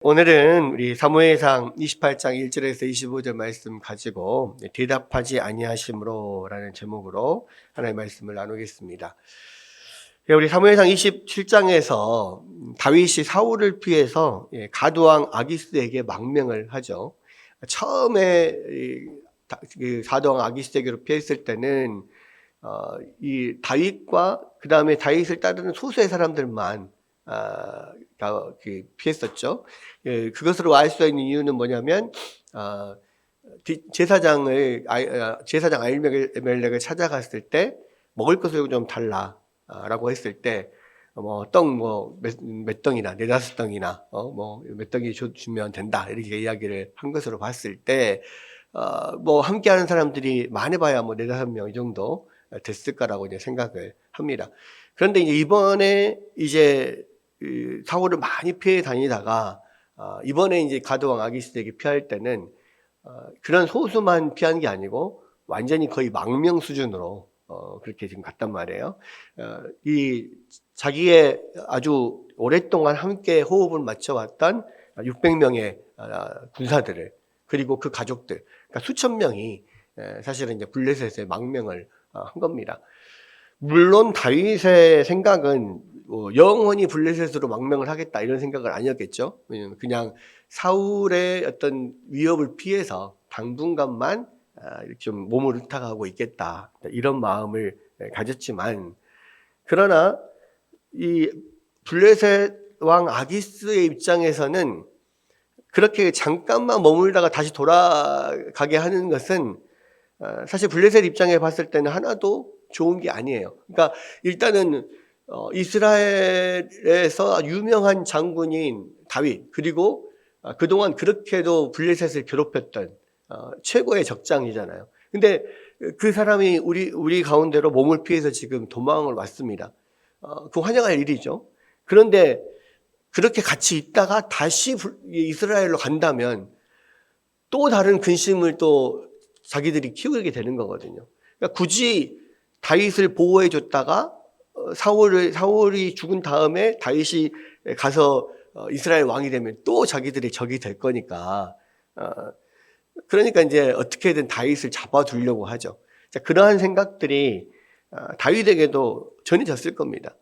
오늘은 우리 사무엘상 28장 1절에서 25절 말씀 가지고 대답하지 아니하심으로라는 제목으로 하나님의 말씀을 나누겠습니다. 우리 사무엘상 27장에서 다윗이 사울을 피해서 가두왕 아기스에게 망명을 하죠. 처음에 가두왕 아기스에게로 피했을 때는 이 다윗과 그 다음에 다윗을 따르는 소수의 사람들만 피했었죠. 그것으로 알 수 있는 이유는 뭐냐면 제사장 아히멜렉을 찾아갔을 때 먹을 것을 좀 달라라고 했을 때 떡 몇 덩이나 네다섯 덩이나 몇 덩이 주면 된다 이렇게 이야기를 한 것으로 봤을 때 함께하는 사람들이 많아봐야 네다섯 명 이 정도 됐을까라고 이제 생각을 합니다. 그런데 이번에 사울을 많이 피해 다니다가 이번에 이제 가드왕 아기스에게 피할 때는 그런 소수만 피한 게 아니고 완전히 거의 망명 수준으로 그렇게 지금 갔단 말이에요. 이 자기의 아주 오랫동안 함께 호흡을 맞춰왔던 600명의 군사들을 그리고 그 가족들, 그러니까 수천 명이 사실은 이제 블레셋에 망명을 한 겁니다. 물론 다윗의 생각은 영원히 블레셋으로 망명을 하겠다 이런 생각은 아니었겠죠. 왜냐면 그냥 사울의 어떤 위협을 피해서 당분간만 이렇게 좀 몸을 의탁하고 있겠다 이런 마음을 가졌지만, 그러나 이 블레셋 왕 아기스의 입장에서는 그렇게 잠깐만 머물다가 다시 돌아가게 하는 것은 사실 블레셋 입장에 봤을 때는 하나도 좋은 게 아니에요. 그러니까 일단은 이스라엘에서 유명한 장군인 다윗, 그리고 그동안 그렇게도 블레셋을 괴롭혔던 최고의 적장이잖아요. 근데 그 사람이 우리 가운데로 몸을 피해서 지금 도망을 왔습니다. 그 환영할 일이죠. 그런데 그렇게 같이 있다가 다시 이스라엘로 간다면 또 다른 근심을 또 자기들이 키우게 되는 거거든요. 그러니까 굳이 다윗을 보호해 줬다가 사울이 죽은 다음에 다윗이 가서 이스라엘 왕이 되면 또 자기들이 적이 될 거니까, 그러니까 이제 어떻게든 다윗을 잡아두려고 하죠. 자, 그러한 생각들이 다윗에게도 전해졌을 겁니다.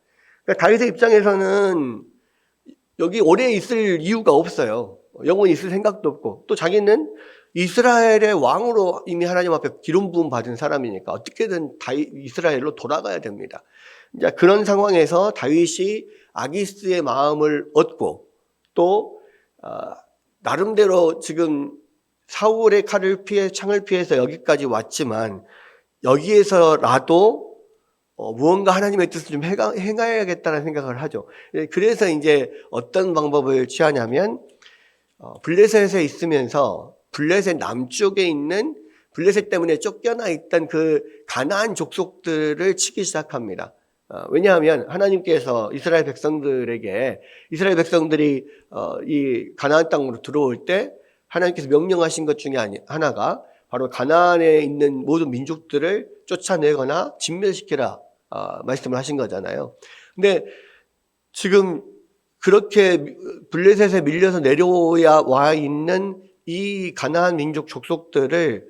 그러니까 다윗의 입장에서는 여기 오래 있을 이유가 없어요. 영원히 있을 생각도 없고, 또 자기는 이스라엘의 왕으로 이미 하나님 앞에 기름 부음 받은 사람이니까 어떻게든 이스라엘로 돌아가야 됩니다. 이제 그런 상황에서 다윗이 아기스의 마음을 얻고, 또 나름대로 지금 사울의 창을 피해서 여기까지 왔지만 여기에서라도 무언가 하나님의 뜻을 좀 행해야겠다는 생각을 하죠. 그래서 이제 어떤 방법을 취하냐면 블레셋에 있으면서 블레셋 남쪽에 있는, 블레셋 때문에 쫓겨나 있던 그 가나안 족속들을 치기 시작합니다. 왜냐하면 하나님께서 이스라엘 백성들이 이 가나안 땅으로 들어올 때 하나님께서 명령하신 것 중에 하나가 바로 가나안에 있는 모든 민족들을 쫓아내거나 진멸시키라 말씀을 하신 거잖아요. 근데 지금 그렇게 블레셋에 밀려서 내려와 있는 이 가나안 민족 족속들을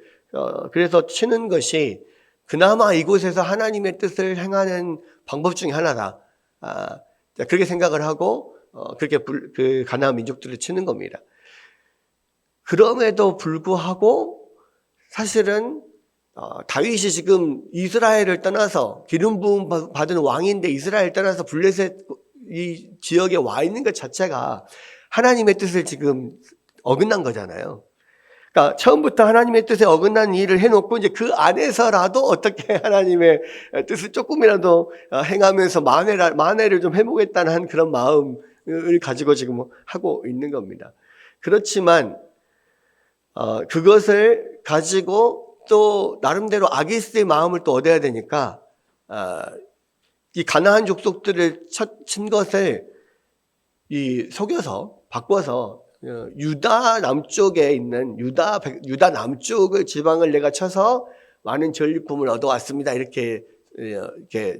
그래서 치는 것이 그나마 이곳에서 하나님의 뜻을 행하는 방법 중에 하나다. 그렇게 생각을 하고 그렇게 그 가나안 민족들을 치는 겁니다. 그럼에도 불구하고 사실은 다윗이 지금 이스라엘을 떠나서 기름 부음 받은 왕인데 이스라엘 떠나서 블레셋 이 지역에 와 있는 것 자체가 하나님의 뜻을 지금 어긋난 거잖아요. 그러니까 처음부터 하나님의 뜻에 어긋난 일을 해놓고 이제 그 안에서라도 어떻게 하나님의 뜻을 조금이라도 행하면서 만회를 좀 해보겠다는 그런 마음을 가지고 지금 하고 있는 겁니다. 그렇지만 그것을 가지고 또 나름대로 아기스의 마음을 또 얻어야 되니까 이 가나안 족속들을 친 것을 속여서 바꿔서 유다 남쪽에 있는 유다 남쪽의 지방을 내가 쳐서 많은 전리품을 얻어왔습니다. 이렇게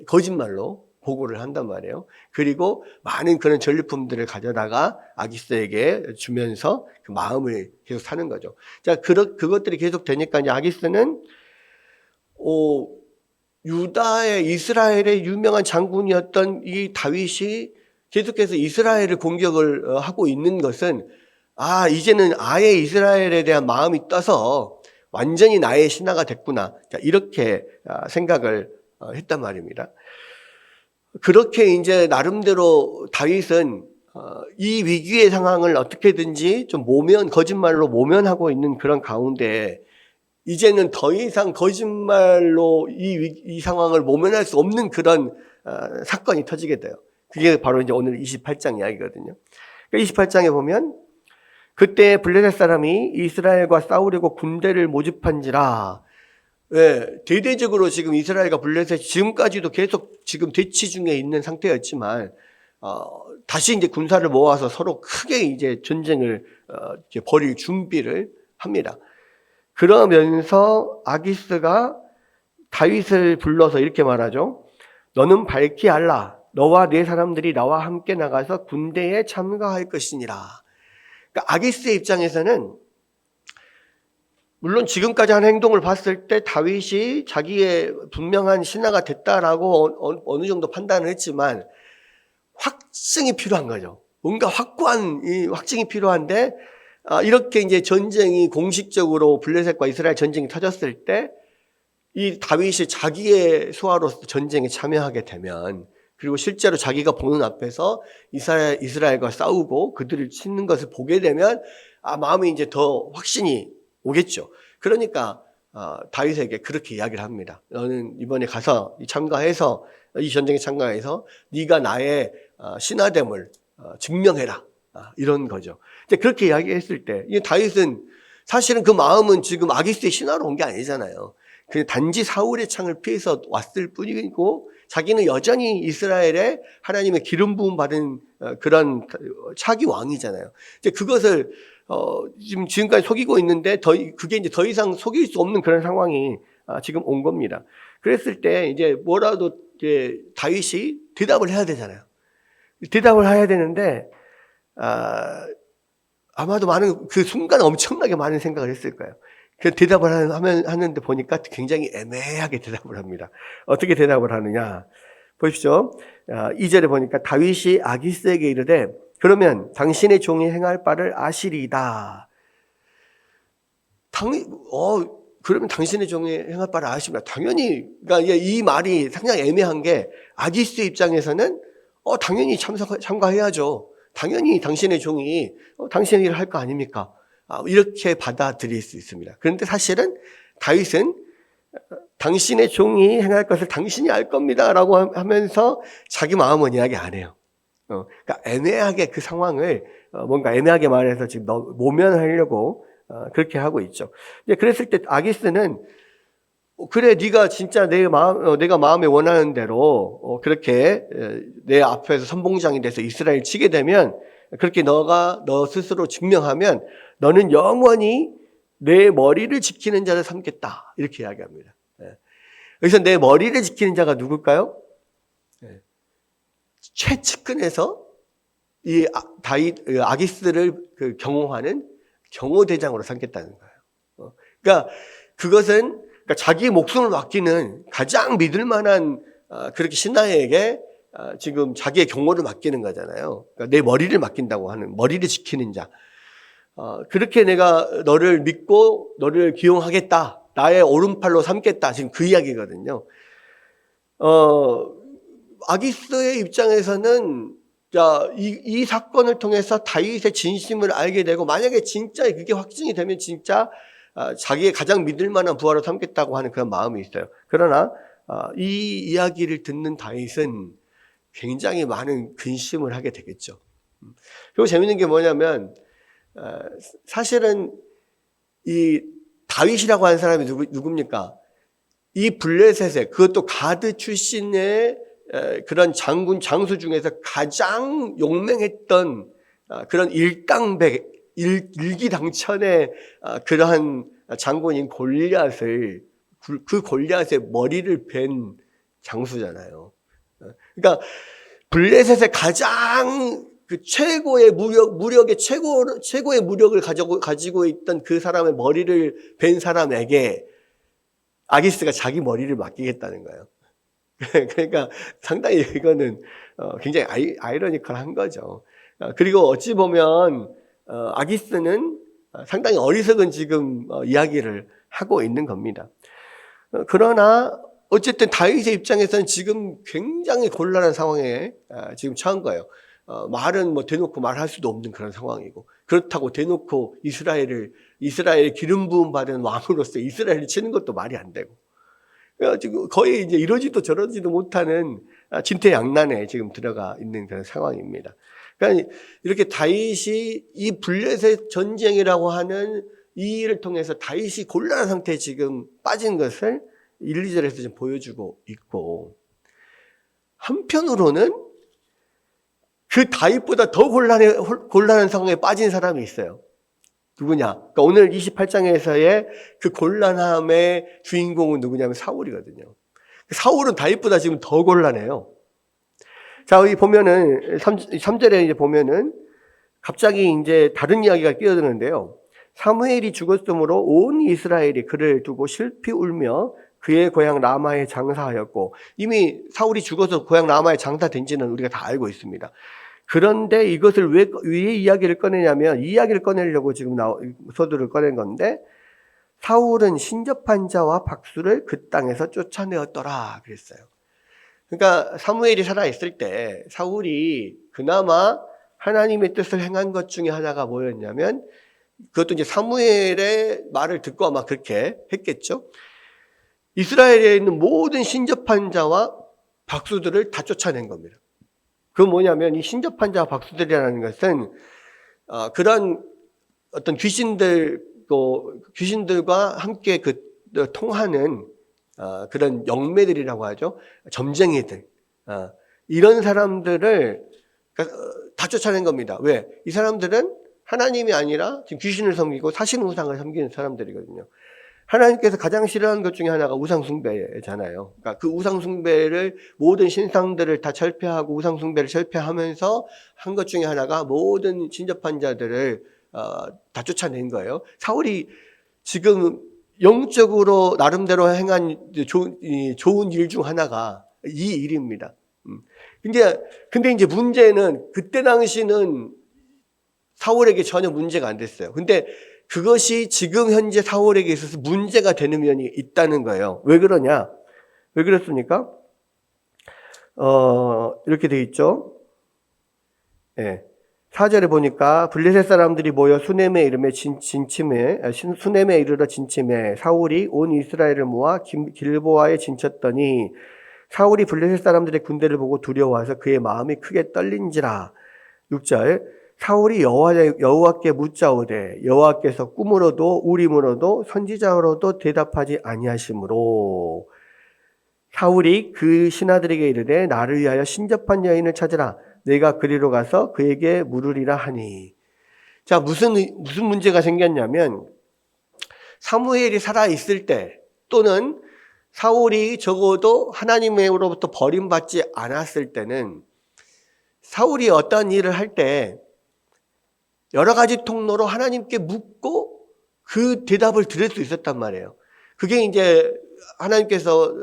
거짓말로 보고를 한단 말이에요. 그리고 많은 그런 전리품들을 가져다가 아기스에게 주면서 그 마음을 계속 사는 거죠. 자, 그것들이 계속 되니까 이제 아기스는 유다의 이스라엘의 유명한 장군이었던 이 다윗이 계속해서 이스라엘을 공격을 하고 있는 것은 이제는 아예 이스라엘에 대한 마음이 떠서 완전히 나의 신하가 됐구나. 자, 이렇게 생각을 했단 말입니다. 그렇게 이제 나름대로 다윗은 이 위기의 상황을 어떻게든지 좀 거짓말로 모면하고 있는 그런 가운데 이제는 더 이상 거짓말로 이 상황을 모면할 수 없는 그런 사건이 터지게 돼요. 그게 바로 이제 오늘 28장 이야기거든요. 28장에 보면 그때 블레셋 사람이 이스라엘과 싸우려고 군대를 모집한지라. 대대적으로 지금 이스라엘과 블레셋이 지금까지도 계속 지금 대치 중에 있는 상태였지만 다시 이제 군사를 모아서 서로 크게 이제 전쟁을 이제 벌일 준비를 합니다. 그러면서 아기스가 다윗을 불러서 이렇게 말하죠. 너는 밝히 알라. 너와 네 사람들이 나와 함께 나가서 군대에 참가할 것이니라. 그러니까 아기스의 입장에서는 물론 지금까지 한 행동을 봤을 때 다윗이 자기의 분명한 신하가 됐다라고 어느 정도 판단을 했지만 확증이 필요한 거죠. 뭔가 확고한 이 확증이 필요한데 이렇게 이제 전쟁이 공식적으로 블레셋과 이스라엘 전쟁이 터졌을 때 이 다윗이 자기의 수하로서 전쟁에 참여하게 되면 그리고 실제로 자기가 보는 앞에서 이스라엘과 싸우고 그들을 치는 것을 보게 되면 마음이 이제 더 확신이 오겠죠. 그러니까 다윗에게 그렇게 이야기를 합니다. 너는 이번에 가서 참가해서 이 전쟁에 참가해서 네가 나의 신하됨을 증명해라. 이런 거죠. 그렇게 이야기했을 때 이 다윗은 사실은 그 마음은 지금 아기스의 신하로 온 게 아니잖아요. 그 단지 사울의 창을 피해서 왔을 뿐이고 자기는 여전히 이스라엘의 하나님의 기름 부음 받은 그런 차기 왕이잖아요. 그것을 지금까지 속이고 있는데 그게 이제 더 이상 속일 수 없는 그런 상황이 지금 온 겁니다. 그랬을 때 이제 뭐라도 이제 다윗이 대답을 해야 되잖아요. 대답을 해야 되는데 아마도 그 순간 엄청나게 많은 생각을 했을 거예요. 그 대답을 하는데 보니까 굉장히 애매하게 대답을 합니다. 어떻게 대답을 하느냐. 보십시오. 2절에 보니까 다윗이 아기스에게 이르되 그러면 당신의 종이 행할 바를 아시리이다. 그러면 당신의 종이 행할 바를 아십니다. 당연히, 그러니까 이 말이 상당히 애매한 게 아기스의 입장에서는 당연히 참가해야죠. 당연히 당신의 종이 당신의 일을 할 거 아닙니까? 이렇게 받아들일 수 있습니다. 그런데 사실은 다윗은 당신의 종이 행할 것을 당신이 알 겁니다 라고 하면서 자기 마음은 이야기 안 해요. 그러니까 애매하게 그 상황을 뭔가 애매하게 말해서 지금 모면하려고 그렇게 하고 있죠. 그랬을 때 아기스는 그래 네가 진짜 내가 마음에 원하는 대로 그렇게 내 앞에서 선봉장이 돼서 이스라엘 치게 되면 그렇게 너 스스로 증명하면 너는 영원히 내 머리를 지키는 자를 삼겠다. 이렇게 이야기합니다. 여기서 내 머리를 지키는 자가 누굴까요? 최측근에서 이 아기스를 경호하는 경호대장으로 삼겠다는 거예요. 그러니까 그것은 자기 목숨을 맡기는 가장 믿을 만한 그렇게 신하에게 지금 자기의 경호를 맡기는 거잖아요. 그러니까 내 머리를 맡긴다고 하는, 머리를 지키는 자. 그렇게 내가 너를 믿고 너를 기용하겠다. 나의 오른팔로 삼겠다. 지금 그 이야기거든요. 아기스의 입장에서는 이 사건을 통해서 다윗의 진심을 알게 되고 만약에 진짜 그게 확증이 되면 진짜 자기의 가장 믿을 만한 부하로 삼겠다고 하는 그런 마음이 있어요. 그러나 이 이야기를 듣는 다윗은 굉장히 많은 근심을 하게 되겠죠. 그리고 재밌는 게 뭐냐면 사실은 이 다윗이라고 하는 사람이 누굽니까? 이 블레셋의 그것도 가드 출신의 그런 장수 중에서 가장 용맹했던 그런 일기당천의 그러한 장군인 골리앗의 머리를 벤 장수잖아요. 그러니까 블레셋의 가장 그 최고의 무력의 최고의 무력을 가지고 있던 그 사람의 머리를 벤 사람에게 아기스가 자기 머리를 맡기겠다는 거예요. 그러니까 상당히 이거는 굉장히 아이러니컬한 거죠. 그리고 어찌 보면 아기스는 상당히 어리석은 지금 이야기를 하고 있는 겁니다. 그러나 어쨌든 다윗의 입장에서는 지금 굉장히 곤란한 상황에 지금 처한 거예요. 말은 뭐 대놓고 말할 수도 없는 그런 상황이고, 그렇다고 대놓고 이스라엘의 기름 부음 받은 왕으로서 이스라엘을 치는 것도 말이 안 되고, 지금 거의 이제 이러지도 저러지도 못하는 진퇴양난에 지금 들어가 있는 그런 상황입니다. 그러니까 이렇게 다윗이 이 블레셋 전쟁이라고 하는 이 일을 통해서 다윗이 곤란한 상태에 지금 빠진 것을 1, 2절에서 지금 보여주고 있고, 한편으로는 그 다윗보다 더 곤란한 상황에 빠진 사람이 있어요. 누구냐? 그러니까 오늘 28장에서의 그 곤란함의 주인공은 누구냐면 사울이거든요. 사울은 다윗보다 지금 더 곤란해요. 자, 여기 보면은 3절에 이제 보면은 갑자기 이제 다른 이야기가 끼어드는데요. 사무엘이 죽었으므로 온 이스라엘이 그를 두고 슬피 울며 그의 고향 라마에 장사하였고, 이미 사울이 죽어서 고향 라마에 장사된 지는 우리가 다 알고 있습니다. 그런데 이것을 왜 이야기를 꺼내냐면, 이 이야기를 꺼내려고 지금 서두를 꺼낸 건데, 사울은 신접한 자와 박수를 그 땅에서 쫓아내었더라 그랬어요. 그러니까 사무엘이 살아있을 때 사울이 그나마 하나님의 뜻을 행한 것 중에 하나가 뭐였냐면, 그것도 이제 사무엘의 말을 듣고 아마 그렇게 했겠죠. 이스라엘에 있는 모든 신접한 자와 박수들을 다 쫓아낸 겁니다. 그건 뭐냐면, 이 신접한 자와 박수들이라는 것은 그런 어떤 귀신들과 함께 통하는 그런 영매들이라고 하죠. 점쟁이들, 이런 사람들을 다 쫓아낸 겁니다. 왜? 이 사람들은 하나님이 아니라 지금 귀신을 섬기고 사신 우상을 섬기는 사람들이거든요. 하나님께서 가장 싫어하는 것 중에 하나가 우상숭배잖아요. 그러니까 그 우상숭배를, 모든 신상들을 다 철폐하고 우상숭배를 철폐하면서 한 것 중에 하나가 모든 신접한 자들을 다 쫓아낸 거예요. 사울이 지금 영적으로 나름대로 행한 좋은 일 중 하나가 이 일입니다. 근데 이제 문제는, 그때 당시는 사울에게 전혀 문제가 안 됐어요. 근데 그것이 지금 현재 사울에게 있어서 문제가 되는 면이 있다는 거예요. 왜 그러냐? 왜 그렇습니까? 이렇게 돼 있죠. 예. 4절에 보니까 블레셋 사람들이 모여 수넴에 이르러 진침해 사울이 온 이스라엘을 모아 길보아에 진쳤더니 사울이 블레셋 사람들의 군대를 보고 두려워해서 그의 마음이 크게 떨린지라. 6절 사울이 여호와께 묻자오되 여호와께서 꿈으로도 우림으로도 선지자로도 대답하지 아니하시므로 사울이 그 신하들에게 이르되 나를 위하여 신접한 여인을 찾으라. 내가 그리로 가서 그에게 물으리라 하니. 자, 무슨 문제가 생겼냐면, 사무엘이 살아있을 때, 또는 사울이 적어도 하나님으로부터 버림받지 않았을 때는, 사울이 어떤 일을 할 때 여러 가지 통로로 하나님께 묻고 그 대답을 들을 수 있었단 말이에요. 그게 이제 하나님께서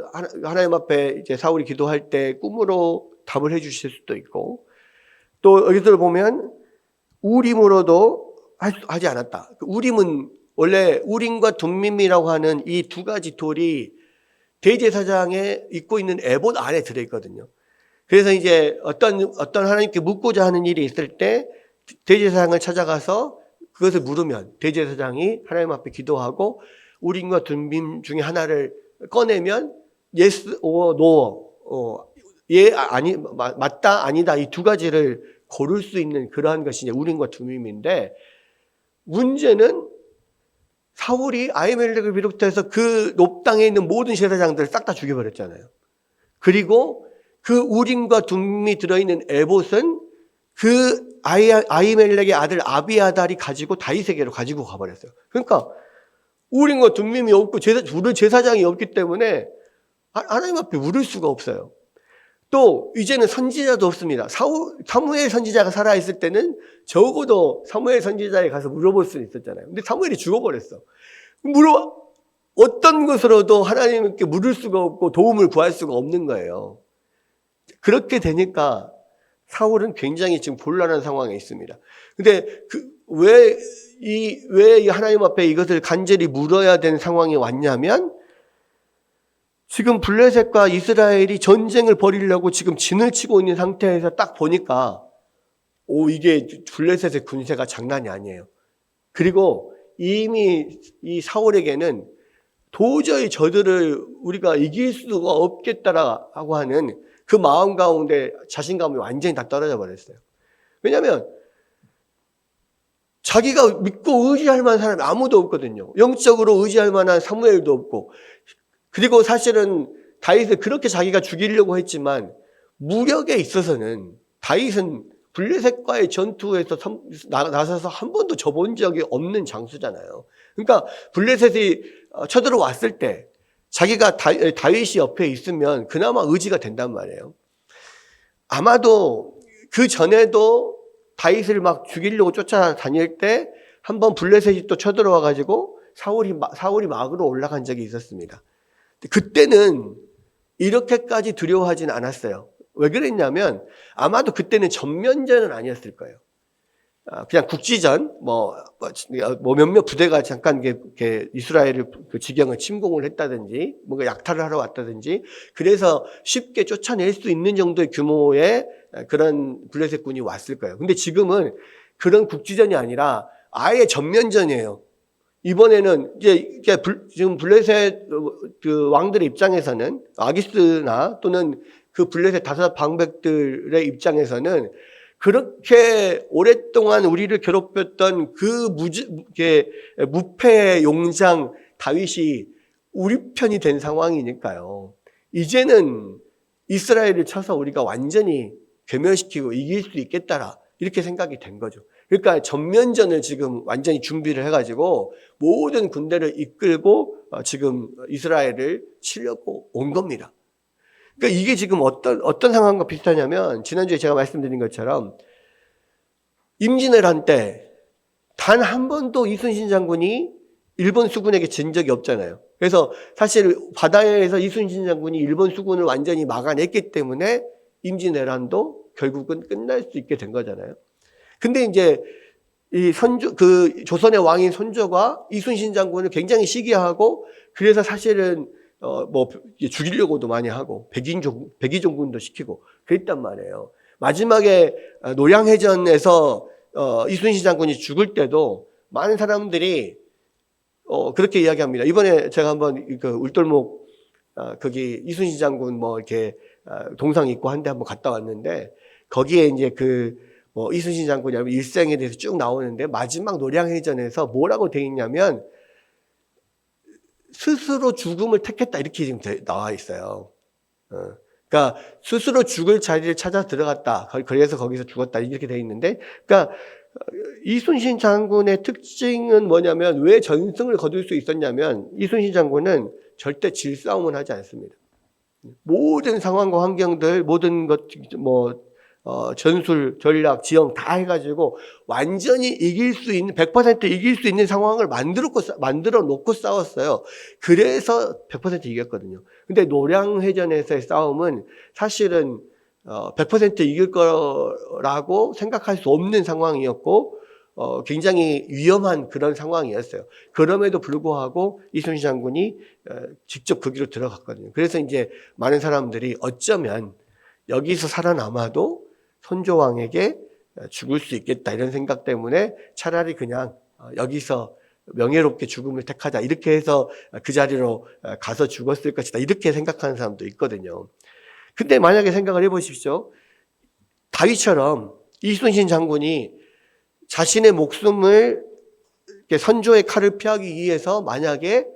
하나님 앞에 이제 사울이 기도할 때 꿈으로 답을 해주실 수도 있고, 또 여기서 보면 우림으로도 하지 않았다. 우림은 원래 우림과 둠밈이라고 하는 이 두 가지 돌이 대제사장에 입고 있는 에봇 안에 들어있거든요. 그래서 이제 어떤 하나님께 묻고자 하는 일이 있을 때 대제사장을 찾아가서 그것을 물으면 대제사장이 하나님 앞에 기도하고 우림과 둠밈 중에 하나를 꺼내면 yes or no, 예, 아니, 맞다, 아니다, 이 두 가지를 고를 수 있는 그러한 것이 이제 우림과 둠밈인데, 문제는 사울이 아히멜렉을 비롯해서 그 높당에 있는 모든 제사장들을 싹 다 죽여버렸잖아요. 그리고 그 우림과 둠밈이 들어있는 에봇은 그 아히멜렉의 아들 아비아달이 가지고 다윗에게로 가지고 가버렸어요. 그러니까 우림과 둠밈이 없고 제사장이 없기 때문에 하나님 앞에 물을 수가 없어요. 또 이제는 선지자도 없습니다. 사무엘 선지자가 살아있을 때는 적어도 사무엘 선지자에 가서 물어볼 수 있었잖아요. 근데 사무엘이 죽어버렸어. 어떤 것으로도 하나님께 물을 수가 없고 도움을 구할 수가 없는 거예요. 그렇게 되니까 사울은 굉장히 지금 곤란한 상황에 있습니다. 근데 왜 이 하나님 앞에 이것을 간절히 물어야 되는 상황이 왔냐면, 지금 블레셋과 이스라엘이 전쟁을 벌이려고 지금 진을 치고 있는 상태에서 딱 보니까, 이게 블레셋의 군세가 장난이 아니에요. 그리고 이미 이 사울에게는 도저히 저들을 우리가 이길 수가 없겠다라고 하는 그 마음 가운데 자신감이 완전히 다 떨어져 버렸어요. 왜냐하면 자기가 믿고 의지할 만한 사람이 아무도 없거든요. 영적으로 의지할 만한 사무엘도 없고, 그리고 사실은 다윗을 그렇게 자기가 죽이려고 했지만 무력에 있어서는 다윗은 블레셋과의 전투에서 나서서 한 번도 져본 적이 없는 장수잖아요. 그러니까 블레셋이 쳐들어왔을 때 자기가 다윗이 옆에 있으면 그나마 의지가 된단 말이에요. 아마도 그 전에도 다윗을 막 죽이려고 쫓아다닐 때 한번 블레셋이 또 쳐들어와가지고 사울이 막으로 올라간 적이 있었습니다. 그때는 이렇게까지 두려워하지는 않았어요. 왜 그랬냐면 아마도 그때는 전면전은 아니었을 거예요. 그냥 국지전, 몇몇 부대가 잠깐 이스라엘을 그 지경을 침공을 했다든지, 뭔가 약탈을 하러 왔다든지, 그래서 쉽게 쫓아낼 수 있는 정도의 규모의 그런 블레셋군이 왔을 거예요. 근데 지금은 그런 국지전이 아니라 아예 전면전이에요. 이번에는 지금 블레셋 그 왕들의 입장에서는, 아기스나 또는 그 블레셋 다섯 방백들의 입장에서는 그렇게 오랫동안 우리를 괴롭혔던 그 무패의 용장 다윗이 우리 편이 된 상황이니까요. 이제는 이스라엘을 쳐서 우리가 완전히 괴멸시키고 이길 수 있겠다라, 이렇게 생각이 된 거죠. 그러니까 전면전을 지금 완전히 준비를 해가지고 모든 군대를 이끌고 지금 이스라엘을 치려고 온 겁니다. 그러니까 이게 지금 어떤 상황과 비슷하냐면, 지난주에 제가 말씀드린 것처럼 임진왜란 때 단 한 번도 이순신 장군이 일본 수군에게 진 적이 없잖아요. 그래서 사실 바다에서 이순신 장군이 일본 수군을 완전히 막아냈기 때문에 임진왜란도 결국은 끝날 수 있게 된 거잖아요. 근데 이제 그 조선의 왕인 선조가 이순신 장군을 굉장히 시기하고, 그래서 사실은 죽이려고도 많이 하고 백의종군도 시키고 그랬단 말이에요. 마지막에 노량해전에서 이순신 장군이 죽을 때도 많은 사람들이 그렇게 이야기합니다. 이번에 제가 한번 그 울돌목 거기 이순신 장군 이렇게 동상 있고 한데 한번 갔다 왔는데, 거기에 이제 이순신 장군이 일생에 대해서 쭉 나오는데, 마지막 노량해전에서 뭐라고 돼 있냐면 스스로 죽음을 택했다, 이렇게 지금 나와 있어요. 그러니까 스스로 죽을 자리를 찾아 들어갔다, 그래서 거기서 죽었다, 이렇게 돼 있는데, 그러니까 이순신 장군의 특징은 뭐냐면, 왜 전승을 거둘 수 있었냐면, 이순신 장군은 절대 질싸움은 하지 않습니다. 모든 상황과 환경들, 모든 것, 전술, 전략, 지형 다 해가지고 완전히 이길 수 있는, 100% 이길 수 있는 상황을 만들어 놓고 싸웠어요. 그래서 100% 이겼거든요. 근데 노량해전에서의 싸움은 사실은 100% 이길 거라고 생각할 수 없는 상황이었고, 굉장히 위험한 그런 상황이었어요. 그럼에도 불구하고 이순신 장군이 직접 거기로 들어갔거든요. 그래서 이제 많은 사람들이 어쩌면 여기서 살아남아도 선조왕에게 죽을 수 있겠다, 이런 생각 때문에 차라리 그냥 여기서 명예롭게 죽음을 택하자, 이렇게 해서 그 자리로 가서 죽었을 것이다, 이렇게 생각하는 사람도 있거든요. 근데 만약에 생각을 해보십시오. 다윗처럼 이순신 장군이 자신의 목숨을 선조의 칼을 피하기 위해서 만약에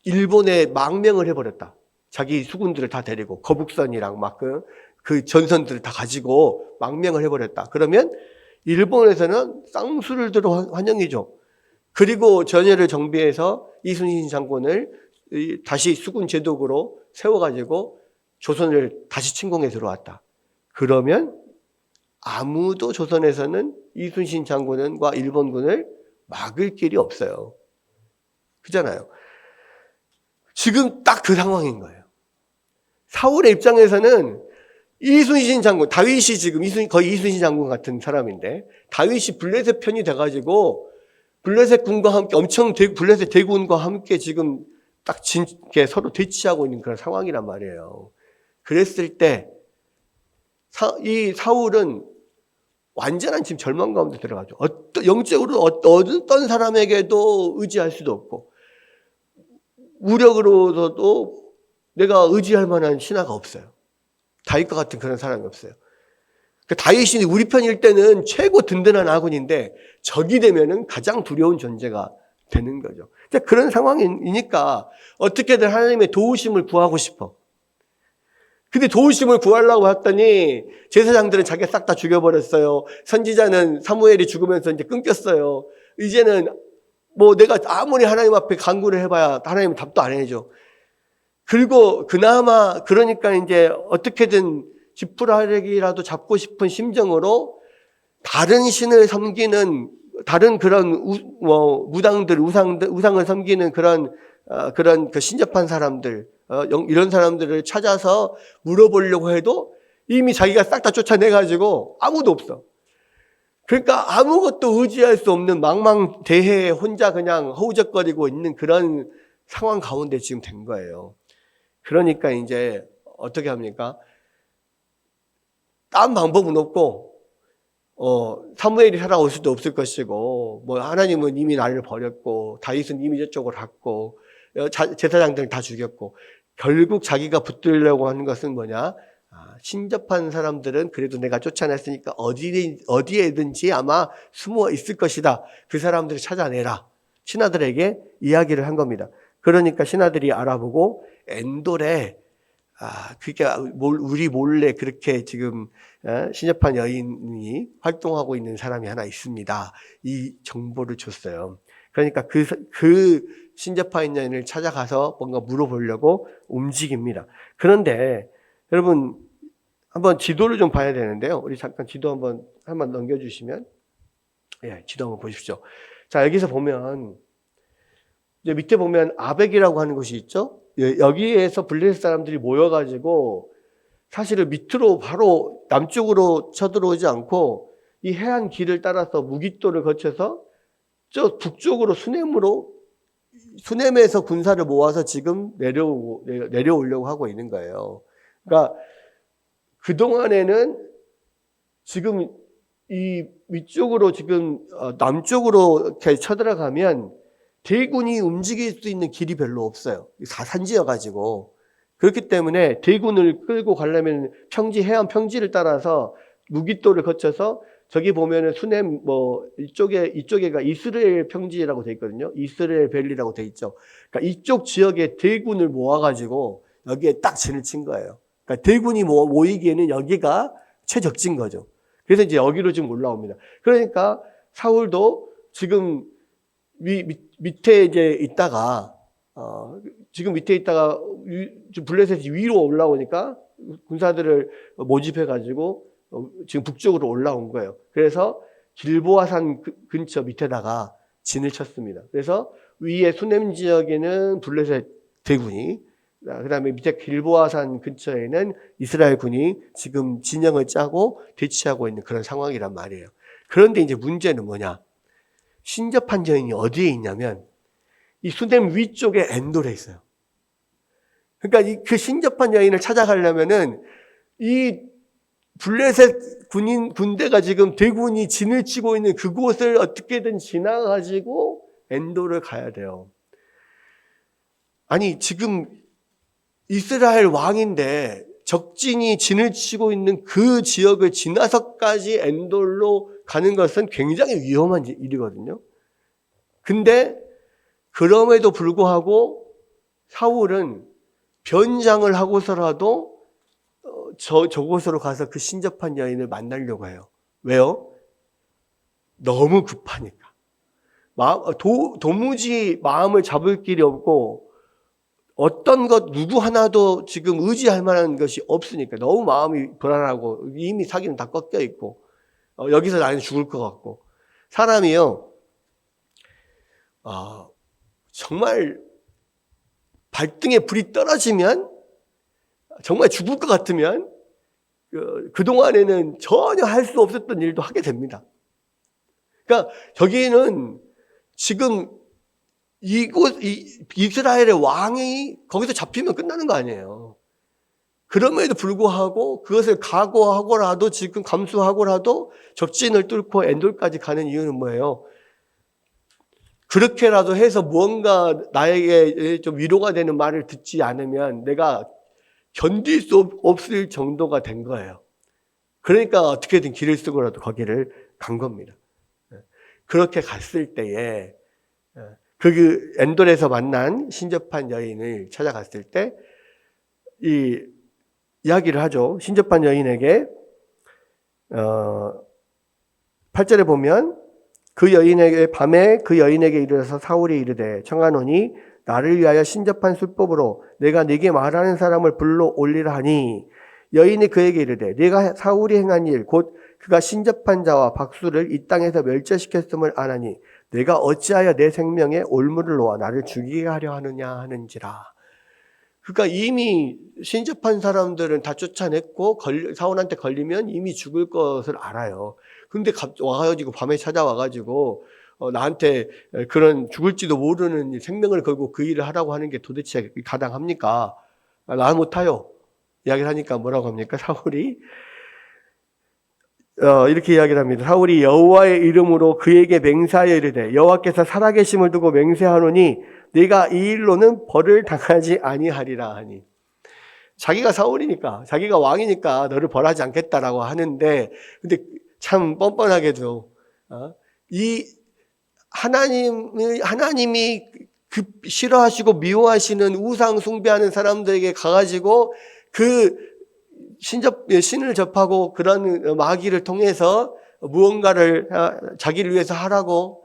일본에 망명을 해버렸다. 자기 수군들을 다 데리고 거북선이랑 그 전선들을 다 가지고 망명을 해버렸다. 그러면 일본에서는 쌍수를 들어 환영이죠. 그리고 전열을 정비해서 이순신 장군을 다시 수군 제독으로 세워가지고 조선을 다시 침공해 들어왔다. 그러면 아무도 조선에서는 이순신 장군과 일본군을 막을 길이 없어요. 그잖아요. 지금 딱 그 상황인 거예요. 사울의 입장에서는 이순신 장군, 다윗이 지금 거의 이순신 장군 같은 사람인데, 다윗이 블레셋 편이 돼가지고 블레셋 군과 함께 블레셋 대군과 함께 지금 딱 이렇게 서로 대치하고 있는 그런 상황이란 말이에요. 그랬을 때 이 사울은 완전한 지금 절망 가운데 들어가죠. 영적으로 어떤 사람에게도 의지할 수도 없고, 무력으로도 내가 의지할 만한 신하가 없어요. 다윗과 같은 그런 사람이 없어요. 다윗이 우리 편일 때는 최고 든든한 아군인데 적이 되면은 가장 두려운 존재가 되는 거죠. 그런 상황이니까 어떻게든 하나님의 도우심을 구하고 싶어. 근데 도우심을 구하려고 했더니 제사장들은 자기가 싹 다 죽여버렸어요. 선지자는 사무엘이 죽으면서 이제 끊겼어요. 이제는 뭐 내가 아무리 하나님 앞에 간구를 해봐야 하나님은 답도 안 해줘. 그리고 그나마 그러니까 이제 어떻게든 지푸라기라도 잡고 싶은 심정으로 다른 신을 섬기는 다른 그런 무당들, 우상을 섬기는 그런 그 신접한 사람들, 이런 사람들을 찾아서 물어보려고 해도 이미 자기가 싹 다 쫓아내가지고 아무도 없어. 그러니까 아무것도 의지할 수 없는 망망대해에 혼자 그냥 허우적거리고 있는 그런 상황 가운데 지금 된 거예요. 그러니까 이제 어떻게 합니까? 딴 방법은 없고, 사무엘이 살아올 수도 없을 것이고, 뭐 하나님은 이미 나를 버렸고, 다윗은 이미 저쪽으로 갔고, 제사장들 다 죽였고, 결국 자기가 붙들려고 하는 것은 뭐냐? 신접한 사람들은 그래도 내가 쫓아냈으니까 어디에든지 아마 숨어 있을 것이다. 그 사람들을 찾아내라. 신하들에게 이야기를 한 겁니다. 그러니까 신하들이 알아보고 엔돌에 그게 우리 몰래 그렇게 지금 신접한 여인이 활동하고 있는 사람이 하나 있습니다. 이 정보를 줬어요. 그러니까 그 신접한 여인을 찾아가서 뭔가 물어보려고 움직입니다. 그런데 여러분 한번 지도를 좀 봐야 되는데요. 우리 잠깐 지도 한번 넘겨주시면, 예, 지도 한번 보십시오. 자, 여기서 보면 이제 밑에 보면 아벡이라고 하는 곳이 있죠. 여기에서 블레셋 사람들이 모여가지고 사실은 밑으로 바로 남쪽으로 쳐들어오지 않고 이 해안 길을 따라서 무깃도를 거쳐서 저 북쪽으로 수넴에서 군사를 모아서 지금 내려오려고 하고 있는 거예요. 그러니까 그동안에는 지금 이 위쪽으로 지금 남쪽으로 이렇게 쳐들어가면 대군이 움직일 수 있는 길이 별로 없어요. 산지여가지고. 그렇기 때문에 대군을 끌고 가려면 해안 평지를 따라서 무깃도를 거쳐서 저기 보면은 수넴 이쪽에가 이스라엘 평지라고 돼 있거든요. 이스라엘 밸리라고 돼 있죠. 그러니까 이쪽 지역에 대군을 모아가지고 여기에 딱 진을 친 거예요. 그러니까 대군이 모이기에는 여기가 최적지인 거죠. 그래서 이제 여기로 지금 올라옵니다. 그러니까 사울도 지금 밑에 이제 있다가 지금 밑에 있다가 블레셋이 위로 올라오니까 군사들을 모집해 가지고 지금 북쪽으로 올라온 거예요. 그래서 길보아산 근처 밑에다가 진을 쳤습니다. 그래서 위에 수넴 지역에는 블레셋 대군이, 그다음에 밑에 길보아산 근처에는 이스라엘 군이 지금 진영을 짜고 대치하고 있는 그런 상황이란 말이에요. 그런데 이제 문제는 뭐냐? 신접한 여인이 어디에 있냐면 이 수넴 위쪽에 엔돌에 있어요. 그러니까 그 신접한 여인을 찾아가려면은 이 블레셋 군대가 지금 대군이 진을 치고 있는 그곳을 어떻게든 지나가지고 엔돌을 가야 돼요. 아니 지금 이스라엘 왕인데 적진이 진을 치고 있는 그 지역을 지나서까지 엔돌로 가는 것은 굉장히 위험한 일이거든요. 근데 그럼에도 불구하고 사울은 변장을 하고서라도 저곳으로 가서 그 신접한 여인을 만나려고 해요. 왜요? 너무 급하니까. 도무지 마음을 잡을 길이 없고 어떤 것 누구 하나도 지금 의지할 만한 것이 없으니까 너무 마음이 불안하고 이미 사기는 다 꺾여 있고 여기서 나는 죽을 것 같고 사람이요 정말 발등에 불이 떨어지면 정말 죽을 것 같으면 그동안에는 전혀 할 수 없었던 일도 하게 됩니다. 그러니까 저기는 지금 이스라엘의 왕이 거기서 잡히면 끝나는 거 아니에요. 그럼에도 불구하고 그것을 각오하고라도 지금 감수하고라도 적진을 뚫고 엔돌까지 가는 이유는 뭐예요? 그렇게라도 해서 무언가 나에게 좀 위로가 되는 말을 듣지 않으면 내가 견딜 수 없을 정도가 된 거예요. 그러니까 어떻게든 길을 쓰고라도 거기를 간 겁니다. 그렇게 갔을 때에 그 엔돌에서 만난 신접한 여인을 찾아갔을 때 이 이야기를 하죠. 신접한 여인에게 8절에 보면 그 여인에게 밤에 그 여인에게 이르러서 사울이 이르되 청하노니 나를 위하여 신접한 술법으로 내가 네게 말하는 사람을 불러 올리라 하니 여인이 그에게 이르되 네가 사울이 행한 일 곧 그가 신접한 자와 박수를 이 땅에서 멸절시켰음을 아나니 내가 어찌하여 내 생명에 올무를 놓아 나를 죽이게 하려 하느냐 하는지라. 그러니까 이미 신접한 사람들은 다 쫓아냈고 사울한테 걸리면 이미 죽을 것을 알아요. 근데 와가지고 밤에 찾아와가지고 나한테 그런 죽을지도 모르는 생명을 걸고 그 일을 하라고 하는 게 도대체 가당합니까? 나 못하요. 이야기를 하니까 뭐라고 합니까? 사울이 이렇게 이야기를 합니다. 사울이 여호와의 이름으로 그에게 맹세하여 이르되 여호와께서 살아계심을 두고 맹세하노니 네가 이 일로는 벌을 당하지 아니하리라 하니 자기가 사울이니까 자기가 왕이니까 너를 벌하지 않겠다라고 하는데 근데 참 뻔뻔하게도 이 하나님이 싫어하시고 미워하시는 우상 숭배하는 사람들에게 가가지고 그 신을 접하고 그런 마귀를 통해서 무언가를 자기를 위해서 하라고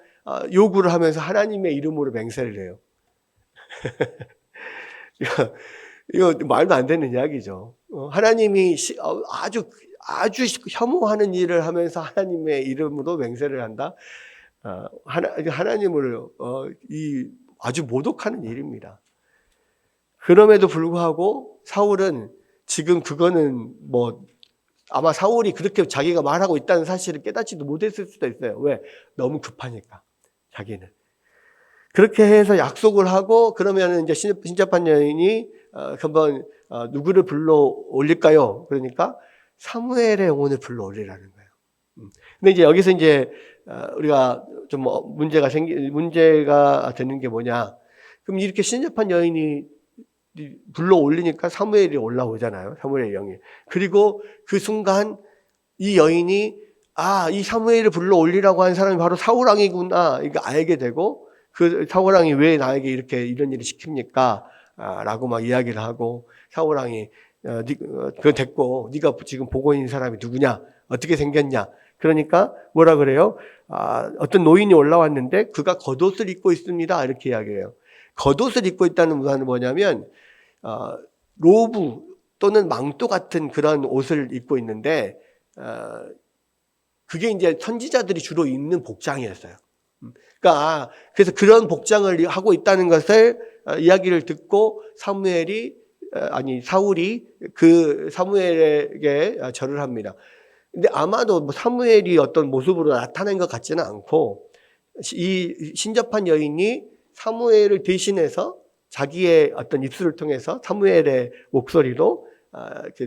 요구를 하면서 하나님의 이름으로 맹세를 해요. 이거 말도 안 되는 이야기죠. 하나님이 아주 혐오하는 일을 하면서 하나님의 이름으로 맹세를 한다. 하나님을 아주 모독하는 일입니다. 그럼에도 불구하고 사울은 지금 그거는 아마 사울이 그렇게 자기가 말하고 있다는 사실을 깨닫지도 못했을 수도 있어요. 왜? 너무 급하니까 자기는. 그렇게 해서 약속을 하고 그러면 이제 신접한 여인이 한번 누구를 불러 올릴까요? 그러니까 사무엘의 영혼을 불러 올리라는 거예요. 근데 이제 여기서 이제 우리가 좀 문제가 되는 게 뭐냐? 그럼 이렇게 신접한 여인이 불러 올리니까 사무엘이 올라오잖아요. 사무엘의 영이. 그리고 그 순간 이 여인이 이 사무엘을 불러 올리라고 한 사람이 바로 사울왕이구나 이거 알게 되고 그 사울왕이 왜 나에게 이런 일을 시킵니까? 라고 막 이야기를 하고 사울왕이 그거 됐고 네가 지금 보고 있는 사람이 누구냐? 어떻게 생겼냐? 그러니까 뭐라 그래요? 어떤 노인이 올라왔는데 그가 겉옷을 입고 있습니다. 이렇게 이야기해요. 겉옷을 입고 있다는 말은 뭐냐면 로브 또는 망토 같은 그런 옷을 입고 있는데 그게 이제 선지자들이 주로 입는 복장이었어요. 그러니까 그래서 그런 복장을 하고 있다는 것을 이야기를 듣고 사울이 그 사무엘에게 절을 합니다. 근데 아마도 사무엘이 어떤 모습으로 나타난 것 같지는 않고 이 신접한 여인이 사무엘을 대신해서 자기의 어떤 입술을 통해서 사무엘의 목소리로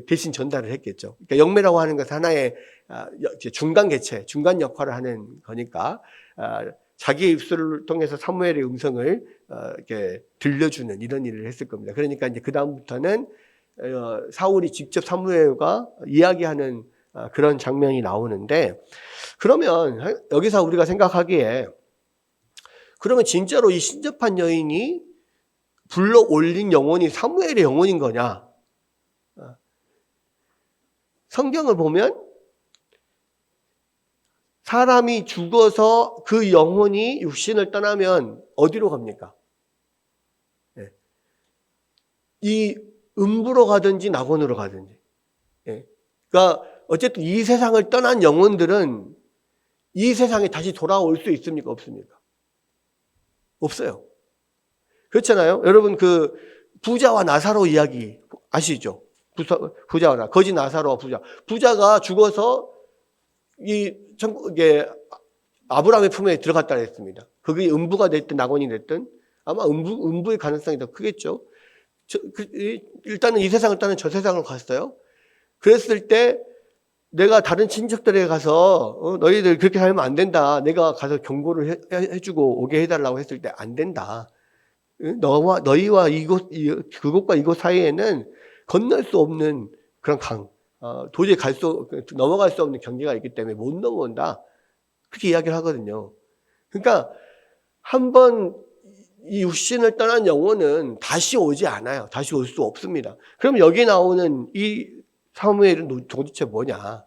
대신 전달을 했겠죠. 그러니까 영매라고 하는 것은 하나의 중간 개체, 중간 역할을 하는 거니까 자기의 입술을 통해서 사무엘의 음성을 이렇게 들려주는 이런 일을 했을 겁니다. 그러니까 이제 그 다음부터는 사울이 직접 사무엘과 이야기하는 그런 장면이 나오는데 그러면 여기서 우리가 생각하기에 그러면 진짜로 이 신접한 여인이 불러 올린 영혼이 사무엘의 영혼인 거냐? 성경을 보면 사람이 죽어서 그 영혼이 육신을 떠나면 어디로 갑니까? 이 음부로 가든지 낙원으로 가든지. 예. 그러니까 어쨌든 이 세상을 떠난 영혼들은 이 세상에 다시 돌아올 수 있습니까? 없습니까? 없어요. 그렇잖아요. 여러분 그 부자와 나사로 이야기 아시죠? 부자와 거지 나사로와 부자가 죽어서 이게 아브라함의 품에 들어갔다 했습니다. 그게 음부가 됐든 낙원이 됐든 아마 음부의 가능성이 더 크겠죠. 일단은 이 세상을 떠나 저 세상으로 갔어요. 그랬을 때 내가 다른 친척들에 가서 너희들 그렇게 살면 안 된다. 내가 가서 경고를 해주고 오게 해달라고 했을 때 안 된다. 너희와 그곳과 이곳 사이에는 건널 수 없는 그런 도저히 넘어갈 수 없는 경계가 있기 때문에 못 넘어온다. 그렇게 이야기를 하거든요. 그러니까 한번 이 육신을 떠난 영혼은 다시 오지 않아요. 다시 올 수 없습니다. 그럼 여기 나오는 이 사무엘은 도대체 뭐냐?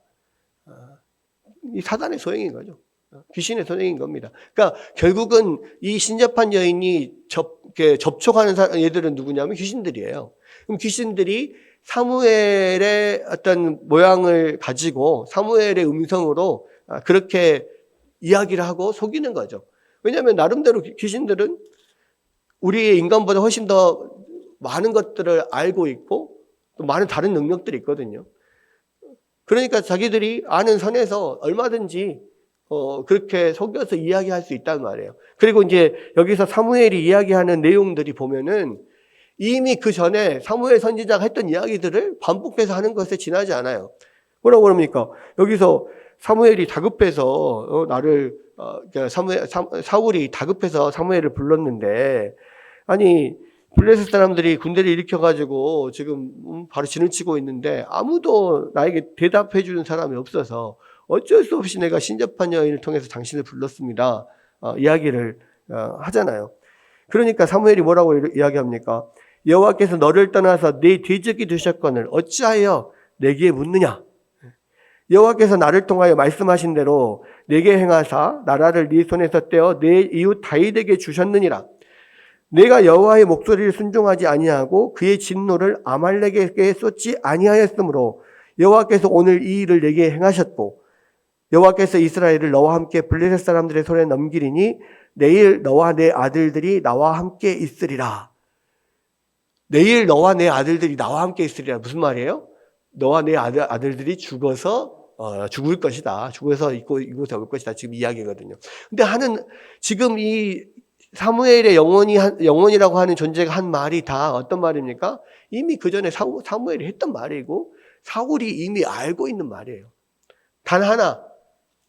이 사단의 소행인 거죠. 귀신의 소행인 겁니다. 그러니까 결국은 이 신접한 여인이 접촉하는 얘들은 누구냐면 귀신들이에요. 그럼 귀신들이 사무엘의 어떤 모양을 가지고 사무엘의 음성으로 그렇게 이야기를 하고 속이는 거죠. 왜냐하면 나름대로 귀신들은 우리의 인간보다 훨씬 더 많은 것들을 알고 있고 또 많은 다른 능력들이 있거든요. 그러니까 자기들이 아는 선에서 얼마든지 그렇게 속여서 이야기할 수 있단 말이에요. 그리고 이제 여기서 사무엘이 이야기하는 내용들이 보면은 이미 그 전에 사무엘 선지자가 했던 이야기들을 반복해서 하는 것에 지나지 않아요. 뭐라고 그럽니까? 여기서 사무엘이 다급해서 사울이 다급해서 사무엘을 불렀는데 아니 블레셋 사람들이 군대를 일으켜가지고 지금 바로 진을 치고 있는데 아무도 나에게 대답해 주는 사람이 없어서 어쩔 수 없이 내가 신접한 여인을 통해서 당신을 불렀습니다. 이야기를 하잖아요. 그러니까 사무엘이 뭐라고 이야기합니까? 여호와께서 너를 떠나서 네 뒤적이 되셨거늘 어찌하여 내게 묻느냐? 여호와께서 나를 통하여 말씀하신 대로 내게 행하사 나라를 네 손에서 떼어 내 이웃 다윗에게 주셨느니라. 내가 여호와의 목소리를 순종하지 아니하고 그의 진노를 아말렉에게 쏟지 아니하였으므로 여호와께서 오늘 이 일을 내게 행하셨고 여호와께서 이스라엘을 너와 함께 블레셋 사람들의 손에 넘기리니 내일 너와 내 아들들이 나와 함께 있으리라. 내일 너와 내 아들들이 나와 함께 있으리라. 무슨 말이에요? 너와 내 아들들이 죽어서 죽을 것이다. 죽어서 이곳에 올 것이다. 지금 이야기거든요. 근데 지금 이 사무엘의 영혼이라고 하는 존재가 한 말이 다 어떤 말입니까? 이미 그 전에 사무엘이 했던 말이고 사울이 이미 알고 있는 말이에요. 단 하나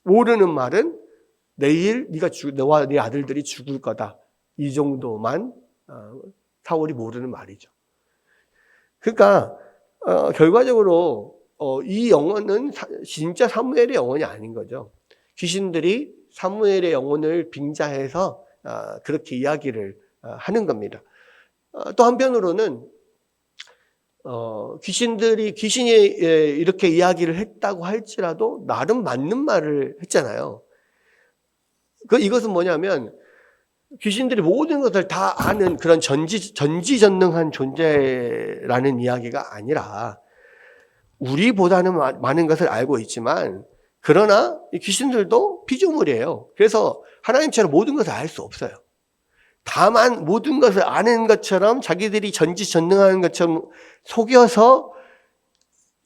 모르는 말은 내일 너와 네 아들들이 죽을 거다. 이 정도만 사울이 모르는 말이죠. 그러니까 결과적으로 이 영혼은 진짜 사무엘의 영혼이 아닌 거죠. 귀신들이 사무엘의 영혼을 빙자해서 그렇게 이야기를 하는 겁니다. 또 한편으로는 귀신이 이렇게 이야기를 했다고 할지라도 나름 맞는 말을 했잖아요. 이것은 뭐냐면 귀신들이 모든 것을 다 아는 그런 전지전능한 존재라는 이야기가 아니라 우리보다는 많은 것을 알고 있지만 그러나 이 귀신들도 피조물이에요. 그래서 하나님처럼 모든 것을 알 수 없어요. 다만 모든 것을 아는 것처럼 자기들이 전지전능한 것처럼 속여서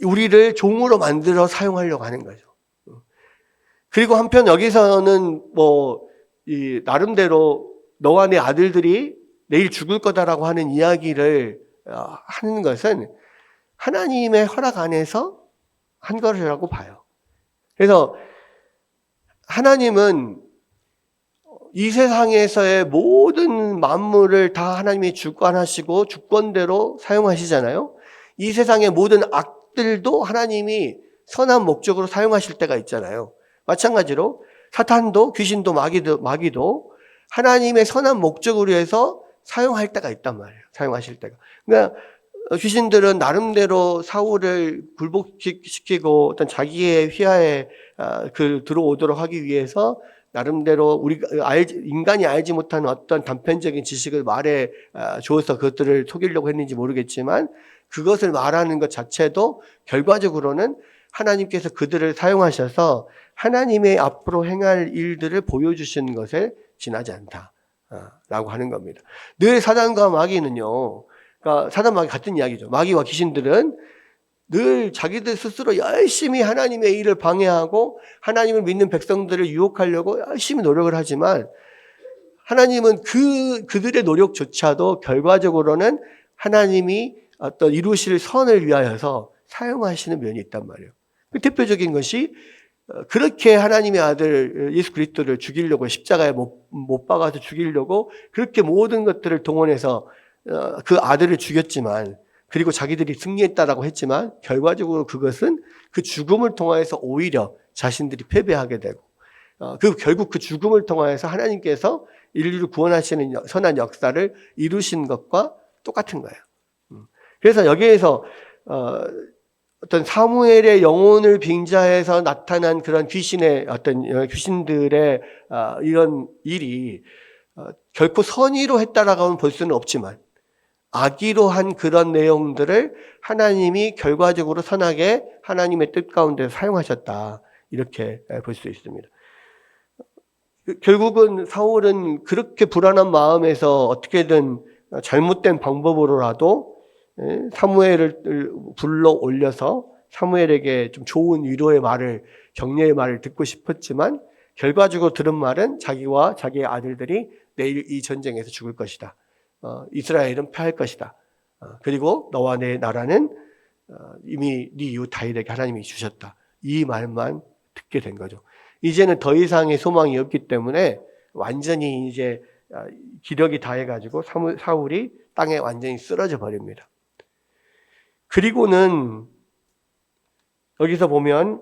우리를 종으로 만들어 사용하려고 하는 거죠. 그리고 한편 여기서는 나름대로 너와 내 아들들이 내일 죽을 거다라고 하는 이야기를 하는 것은 하나님의 허락 안에서 한 것이라고 봐요. 그래서 하나님은 이 세상에서의 모든 만물을 다 하나님이 주관하시고 주권대로 사용하시잖아요. 이 세상의 모든 악들도 하나님이 선한 목적으로 사용하실 때가 있잖아요. 마찬가지로 사탄도 귀신도 마귀도 하나님의 선한 목적으로 해서 사용할 때가 있단 말이에요. 사용하실 때가. 그러니까 귀신들은 나름대로 사울을 굴복시키고 어떤 자기의 휘하에 들어오도록 하기 위해서 나름대로 인간이 알지 못하는 어떤 단편적인 지식을 말해 주어서 그것들을 속이려고 했는지 모르겠지만 그것을 말하는 것 자체도 결과적으로는 하나님께서 그들을 사용하셔서 하나님의 앞으로 행할 일들을 보여주시는 것에 지나지 않다라고 하는 겁니다. 늘 사단과 마귀는요, 그러니까 사단 마귀 같은 이야기죠. 마귀와 귀신들은 늘 자기들 스스로 열심히 하나님의 일을 방해하고 하나님을 믿는 백성들을 유혹하려고 열심히 노력을 하지만 하나님은 그들의 노력조차도 결과적으로는 하나님이 어떤 이루실 선을 위하여서 사용하시는 면이 있단 말이에요. 그 대표적인 것이 그렇게 하나님의 아들 예수 그리스도를 죽이려고 십자가에 못 박아서 죽이려고 그렇게 모든 것들을 동원해서 그 아들을 죽였지만 그리고 자기들이 승리했다라고 했지만 결과적으로 그것은 그 죽음을 통하여서 오히려 자신들이 패배하게 되고 결국 그 죽음을 통하여서 하나님께서 인류를 구원하시는 선한 역사를 이루신 것과 똑같은 거예요. 그래서 여기에서 어떤 사무엘의 영혼을 빙자해서 나타난 그런 귀신들의 이런 일이 결코 선의로 했다라고는 볼 수는 없지만 악의로 한 그런 내용들을 하나님이 결과적으로 선하게 하나님의 뜻 가운데 사용하셨다. 이렇게 볼 수 있습니다. 결국은 사울은 그렇게 불안한 마음에서 어떻게든 잘못된 방법으로라도 사무엘을 불러 올려서 사무엘에게 좀 좋은 위로의 말을, 격려의 말을 듣고 싶었지만 결과적으로 들은 말은 자기와 자기의 아들들이 내일 이 전쟁에서 죽을 것이다. 이스라엘은 패할 것이다. 그리고 너와 내 나라는 이미 네 이웃 다윗에게 하나님이 주셨다. 이 말만 듣게 된 거죠. 이제는 더 이상의 소망이 없기 때문에 완전히 이제 기력이 다해가지고 사울이 땅에 완전히 쓰러져 버립니다. 그리고는 여기서 보면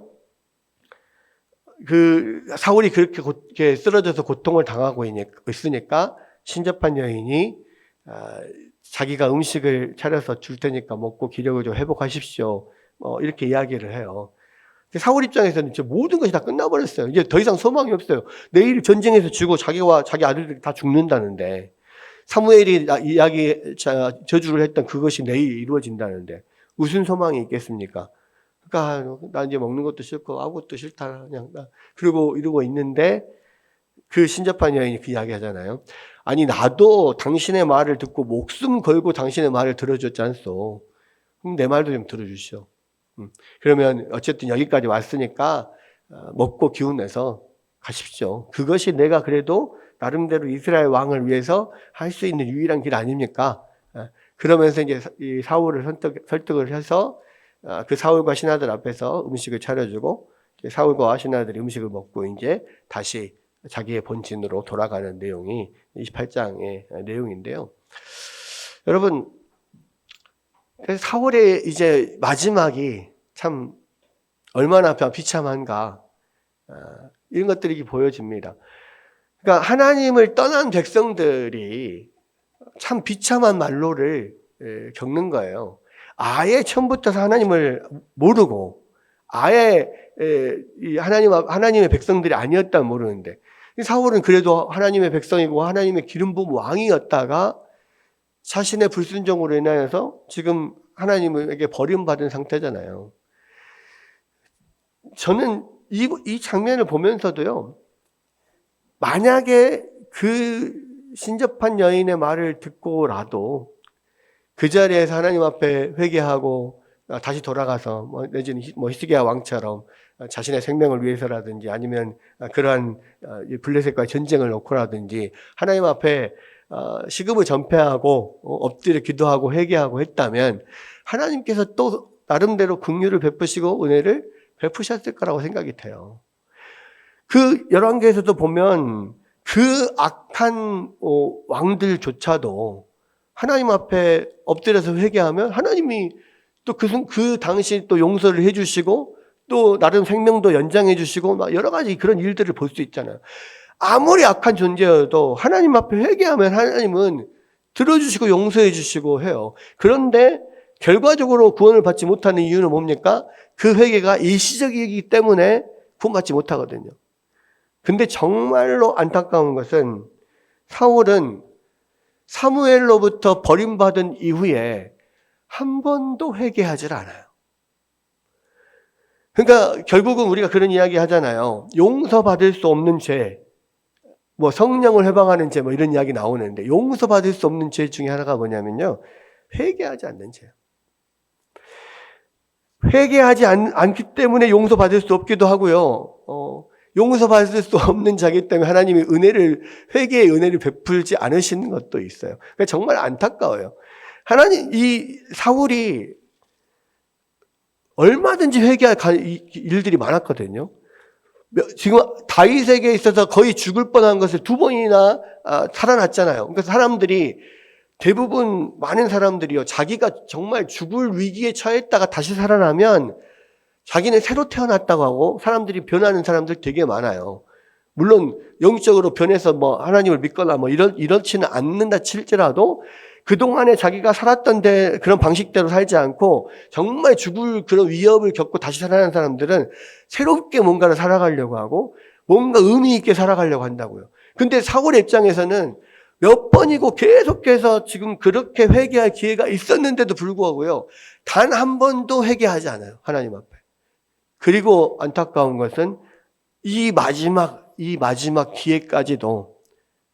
그 사울이 그렇게 쓰러져서 고통을 당하고 있으니까 신접한 여인이 자기가 음식을 차려서 줄 테니까 먹고 기력을 좀 회복하십시오. 이렇게 이야기를 해요. 사울 입장에서는 이제 모든 것이 다 끝나버렸어요. 이제 더 이상 소망이 없어요. 내일 전쟁에서 죽고 자기와 자기 아들들이 다 죽는다는데 사무엘이 저주를 했던 그것이 내일 이루어진다는데 무슨 소망이 있겠습니까? 그러니까 나 이제 먹는 것도 싫고 아무것도 싫다 그냥 그러고 이러고 있는데 그 신접한 여인이 그 이야기 하잖아요. 아니 나도 당신의 말을 듣고 목숨 걸고 당신의 말을 들어줬지 않소. 그럼 내 말도 좀 들어주시오. 그러면 어쨌든 여기까지 왔으니까 먹고 기운내서 가십시오. 그것이 내가 그래도 나름대로 이스라엘 왕을 위해서 할 수 있는 유일한 길 아닙니까? 그러면서 이제 이 사울을 설득을 해서 그 사울과 신하들 앞에서 음식을 차려주고 사울과 신하들이 음식을 먹고 이제 다시 자기의 본진으로 돌아가는 내용이 28장의 내용인데요. 여러분, 사울의 이제 마지막이 참 얼마나 비참한가 이런 것들이 보여집니다. 그러니까 하나님을 떠난 백성들이 참 비참한 말로를 겪는 거예요. 아예 처음부터 하나님을 모르고 아예 하나님의 백성들이 아니었다면 모르는데 사울은 그래도 하나님의 백성이고 하나님의 기름 부은 왕이었다가 자신의 불순종으로 인하여서 지금 하나님에게 버림받은 상태잖아요. 저는 이 장면을 보면서도요, 만약에 그 신접한 여인의 말을 듣고라도 그 자리에서 하나님 앞에 회개하고 다시 돌아가서 내지는 히스기야 왕처럼 자신의 생명을 위해서라든지 아니면 그러한 블레셋과의 전쟁을 놓고라든지 하나님 앞에 식음을 전폐하고 엎드려 기도하고 회개하고 했다면 하나님께서 또 나름대로 긍휼을 베푸시고 은혜를 베푸셨을 거라고 생각이 돼요. 그 열왕기에서도 보면 그 악한 왕들조차도 하나님 앞에 엎드려서 회개하면 하나님이 또 그 당시 또 용서를 해주시고 또 나름 생명도 연장해 주시고 막 여러 가지 그런 일들을 볼 수 있잖아요. 아무리 악한 존재여도 하나님 앞에 회개하면 하나님은 들어주시고 용서해 주시고 해요. 그런데 결과적으로 구원을 받지 못하는 이유는 뭡니까? 그 회개가 일시적이기 때문에 구원받지 못하거든요. 근데 정말로 안타까운 것은 사울은 사무엘로부터 버림받은 이후에 한 번도 회개하질 않아요. 그러니까 결국은 우리가 그런 이야기 하잖아요. 용서받을 수 없는 죄, 뭐 성령을 해방하는 죄, 뭐 이런 이야기 나오는데 용서받을 수 없는 죄 중에 하나가 뭐냐면요, 회개하지 않는 죄예요. 회개하지 않기 때문에 용서받을 수 없기도 하고요. 용서받을 수 없는 자기 때문에 하나님이 회개의 은혜를 베풀지 않으시는 것도 있어요. 그러니까 정말 안타까워요. 이 사울이 얼마든지 회개할 일들이 많았거든요. 지금 다윗에게 있어서 거의 죽을 뻔한 것을 2번이나 살아났잖아요. 그러니까 많은 사람들이요, 자기가 정말 죽을 위기에 처했다가 다시 살아나면 자기는 새로 태어났다고 하고 사람들이 변하는 사람들 되게 많아요. 물론 영적으로 변해서 뭐 하나님을 믿거나 뭐 이렇지는 않는다 칠지라도 그동안에 자기가 살았던 그런 방식대로 살지 않고 정말 죽을 그런 위협을 겪고 다시 살아난 사람들은 새롭게 뭔가를 살아가려고 하고 뭔가 의미 있게 살아가려고 한다고요. 근데 사울의 입장에서는 몇 번이고 계속해서 지금 그렇게 회개할 기회가 있었는데도 불구하고요, 단 한 번도 회개하지 않아요, 하나님 앞에. 그리고 안타까운 것은 이 마지막 기회까지도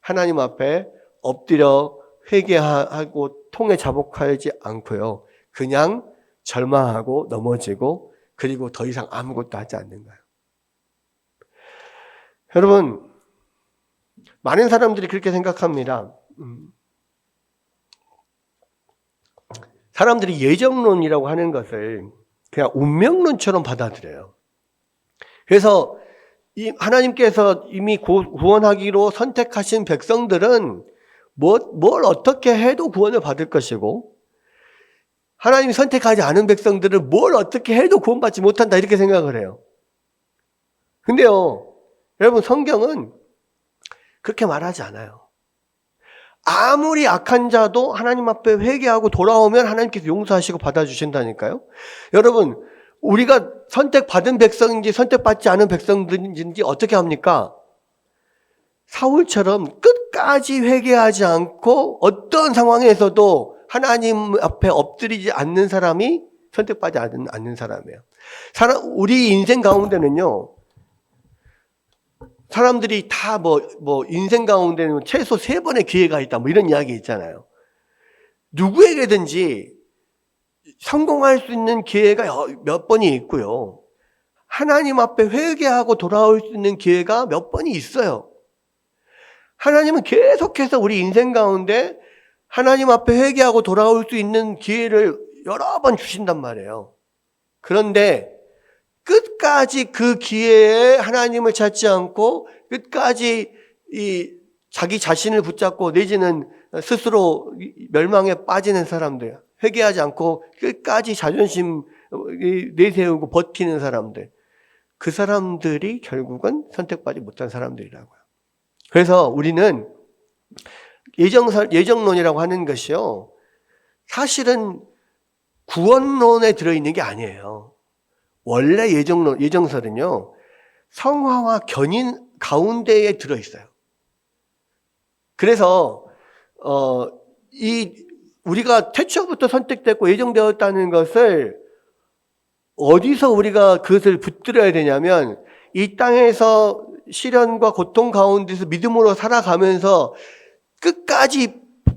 하나님 앞에 엎드려 회개하고 통에 자복하지 않고요, 그냥 절망하고 넘어지고 그리고 더 이상 아무것도 하지 않는 거예요. 여러분, 많은 사람들이 그렇게 생각합니다. 사람들이 예정론이라고 하는 것을 그냥 운명론처럼 받아들여요. 그래서 하나님께서 이미 구원하기로 선택하신 백성들은 뭘 어떻게 해도 구원을 받을 것이고, 하나님이 선택하지 않은 백성들은 뭘 어떻게 해도 구원받지 못한다, 이렇게 생각을 해요. 근데요, 여러분, 성경은 그렇게 말하지 않아요. 아무리 악한 자도 하나님 앞에 회개하고 돌아오면 하나님께서 용서하시고 받아주신다니까요. 여러분, 우리가 선택받은 백성인지 선택받지 않은 백성들인지 어떻게 합니까? 사울처럼 끝까지 회개하지 않고 어떤 상황에서도 하나님 앞에 엎드리지 않는 사람이 선택받지 않는 사람이에요. 우리 인생 가운데는요, 사람들이 다 인생 가운데는 최소 3번의 기회가 있다, 뭐 이런 이야기 있잖아요. 누구에게든지 성공할 수 있는 기회가 몇 번이 있고요, 하나님 앞에 회개하고 돌아올 수 있는 기회가 몇 번이 있어요. 하나님은 계속해서 우리 인생 가운데 하나님 앞에 회개하고 돌아올 수 있는 기회를 여러 번 주신단 말이에요. 그런데 끝까지 그 기회에 하나님을 찾지 않고 끝까지 자기 자신을 붙잡고 내지는 스스로 멸망에 빠지는 사람들, 회개하지 않고 끝까지 자존심 내세우고 버티는 사람들, 그 사람들이 결국은 선택받지 못한 사람들이라고요. 그래서 우리는 예정론이라고 하는 것이요, 사실은 구원론에 들어있는 게 아니에요. 원래 예정설은요, 성화와 견인 가운데에 들어있어요. 그래서 우리가 태초부터 선택됐고 예정되었다는 것을 어디서 우리가 그것을 붙들어야 되냐면, 이 땅에서 시련과 고통 가운데서 믿음으로 살아가면서 끝까지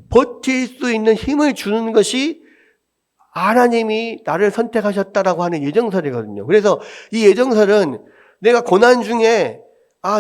버틸 수 있는 힘을 주는 것이 하나님이 나를 선택하셨다라고 하는 예정설이거든요. 그래서 이 예정설은 내가 고난 중에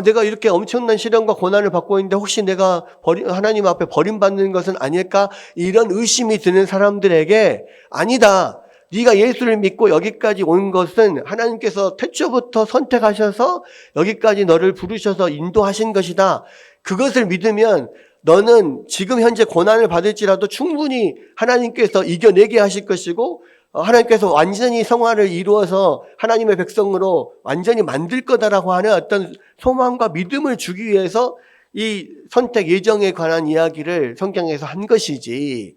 내가 이렇게 엄청난 시련과 고난을 받고 있는데 혹시 내가 하나님 앞에 버림받는 것은 아닐까, 이런 의심이 드는 사람들에게, 아니다, 네가 예수를 믿고 여기까지 온 것은 하나님께서 태초부터 선택하셔서 여기까지 너를 부르셔서 인도하신 것이다. 그것을 믿으면 너는 지금 현재 고난을 받을지라도 충분히 하나님께서 이겨내게 하실 것이고, 하나님께서 완전히 성화를 이루어서 하나님의 백성으로 완전히 만들 거다라고 하는 어떤 소망과 믿음을 주기 위해서 이 선택 예정에 관한 이야기를 성경에서 한 것이지,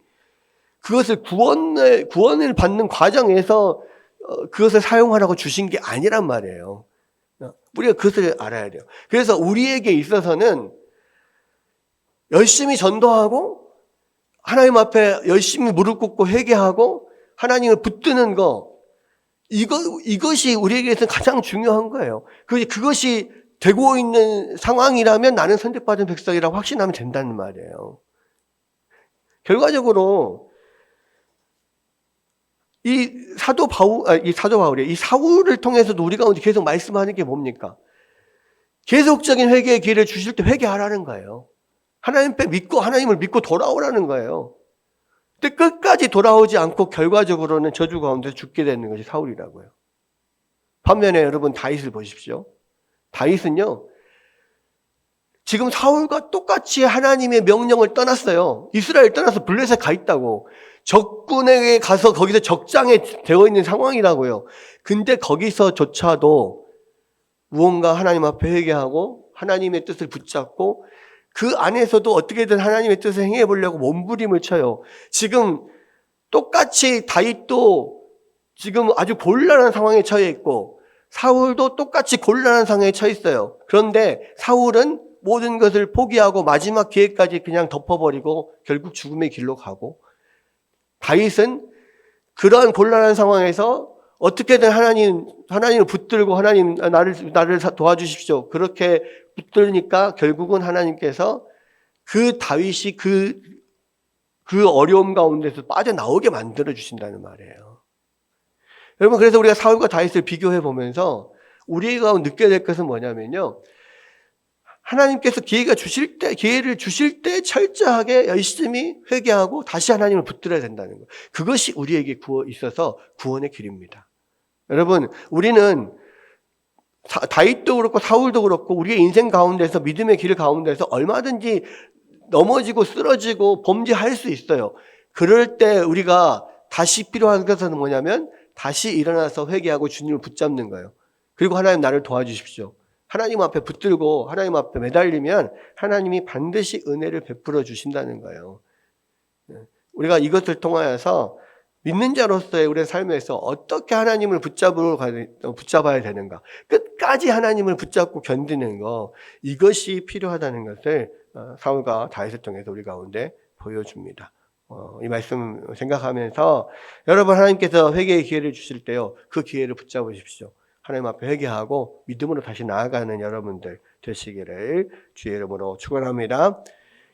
그것을 구원을 받는 과정에서 그것을 사용하라고 주신 게 아니란 말이에요. 우리가 그것을 알아야 돼요. 그래서 우리에게 있어서는 열심히 전도하고 하나님 앞에 열심히 무릎 꿇고 회개하고 하나님을 붙드는 거, 이것이 우리에게서 가장 중요한 거예요. 그것이 되고 있는 상황이라면 나는 선택받은 백성이라고 확신하면 된다는 말이에요. 결과적으로 이 사울을 통해서도 우리 가운데 계속 말씀하는 게 뭡니까? 계속적인 회개의 기회를 주실 때 회개하라는 거예요. 하나님을 믿고 돌아오라는 거예요. 근데 끝까지 돌아오지 않고 결과적으로는 저주 가운데 죽게 되는 것이 사울이라고요. 반면에 여러분 다윗을 보십시오. 다윗은요, 지금 사울과 똑같이 하나님의 명령을 떠났어요. 이스라엘 떠나서 블레셋 가 있다고. 적군에게 가서 거기서 적장에 되어 있는 상황이라고요. 근데 거기서조차도 무언가 하나님 앞에 회개하고 하나님의 뜻을 붙잡고 그 안에서도 어떻게든 하나님의 뜻을 행해 보려고 몸부림을 쳐요. 지금 똑같이 다윗도 지금 아주 곤란한 상황에 처해 있고 사울도 똑같이 곤란한 상황에 처해 있어요. 그런데 사울은 모든 것을 포기하고 마지막 기회까지 그냥 덮어버리고 결국 죽음의 길로 가고, 다윗은 그러한 곤란한 상황에서 어떻게든 하나님을 붙들고 하나님 나를 도와주십시오. 그렇게 붙들니까 결국은 하나님께서 그 다윗이 그 어려움 가운데서 빠져나오게 만들어 주신다는 말이에요. 여러분, 그래서 우리가 사울과 다윗을 비교해 보면서 우리가 느껴야 될 것은 뭐냐면요, 하나님께서 기회를 주실 때 철저하게 열심히 회개하고 다시 하나님을 붙들어야 된다는 거. 그것이 우리에게 있어서 구원의 길입니다. 여러분, 우리는 다윗도 그렇고 사울도 그렇고 우리의 인생 가운데서 믿음의 길 가운데서 얼마든지 넘어지고 쓰러지고 범죄할 수 있어요. 그럴 때 우리가 다시 필요한 것은 뭐냐면 다시 일어나서 회개하고 주님을 붙잡는 거예요. 그리고 하나님 나를 도와주십시오. 하나님 앞에 붙들고 하나님 앞에 매달리면 하나님이 반드시 은혜를 베풀어 주신다는 거예요. 우리가 이것을 통하여서 믿는 자로서의 우리의 삶에서 어떻게 하나님을 붙잡아야 되는가, 끝까지 하나님을 붙잡고 견디는 거, 이것이 필요하다는 것을 사울과 다윗을 통해서 우리 가운데 보여줍니다. 이 말씀 생각하면서 여러분, 하나님께서 회개의 기회를 주실 때요, 그 기회를 붙잡으십시오. 하나님 앞에 회개하고 믿음으로 다시 나아가는 여러분들 되시기를 주의 이름으로 축원합니다.